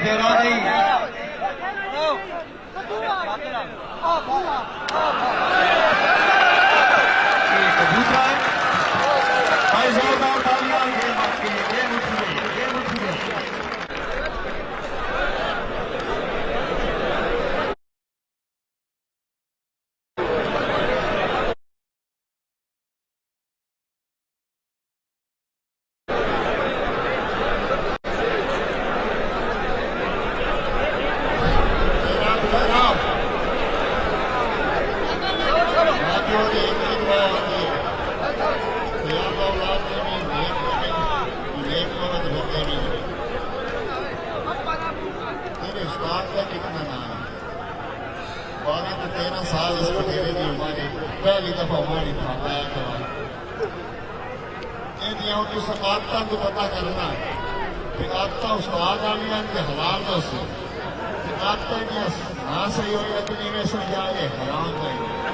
फेरा नहीं कबूतरा है भाई जोरदार तालियां गेम आपके लिए गेम उठ गई गेम उठ गई पहली दफा मानी आदतों को पता करना आदत उस्ताद वालिया हलाल दस आदत ना सही हो इवें समझा के हराम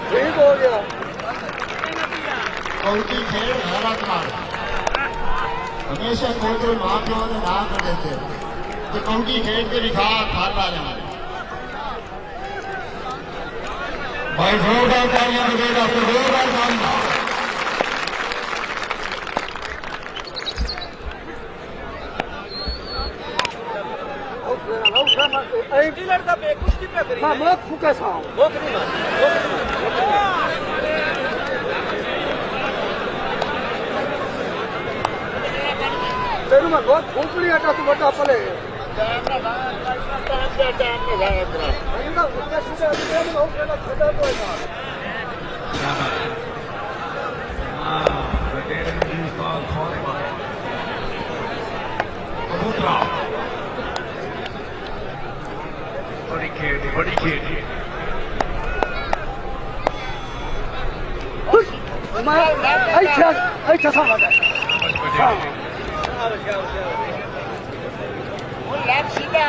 ठीक हो गया कौटी खेल हैरत मार हमेशा कोई मां प्यो ने ना कर देते तो कौटी खेल के दिखा खाता जाए भाई जोरदार तालियां बजेगा तो जोरदार तालियां लड़का मैं कुश्ती पे करी मैं बहुत फूका सा हूं तेरू मैं बहुत फूकली हटा तू बड़ा पले बड़ी खेल बड़ी खेल अच्छा समझ सीधा